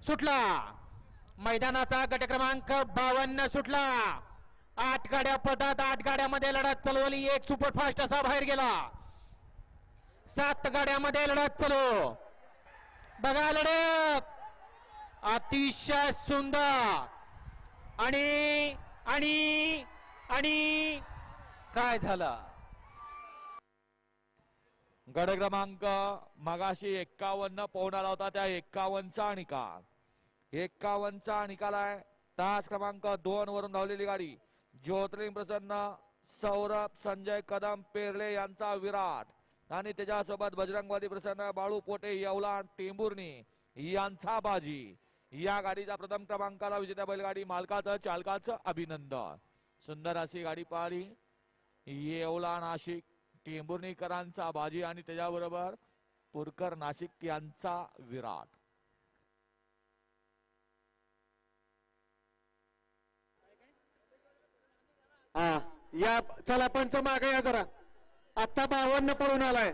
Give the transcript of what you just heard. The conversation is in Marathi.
सुटला. मैदानाचा गट क्रमांक 52 सुटला. 8 गाड्या पडतात. 8 गाड्यामध्ये लढत चालवली. एक सुपरफास्ट असा बाहेर गेला. 7 गाड्यामध्ये लढत चालू. बघा लढत अतिशय सुंदर. आणि आणि आणि काय झालं? गट क्रमांक मगाशी 51 पाहून आला होता त्या 51चा निकाल. 51चा निकाल आहे. तास क्रमांक 2 वरून धावलेली गाडी ज्योतिर्लिंग प्रसन्न सौरभ संजय कदम पेरले यांचा विराट आणि त्याच्यासोबत बजरंगवादी प्रसन्न बाळू पोटे येवला टेंभुर्णी यांचा बाजी. या गाडीचा प्रथम क्रमांकाला विजेत्या बैलगाडी मालकाचं चालकाचं अभिनंदन. सुंदर अशी गाडी पाहिली. येवला नाशिक टेंभुर्णीकरांचा बाजी आणि त्याच्याबरोबर पुरकर नाशिक यांचा विराट. हा या चला पंच मागे या जरा. आता 52 पळून आलाय.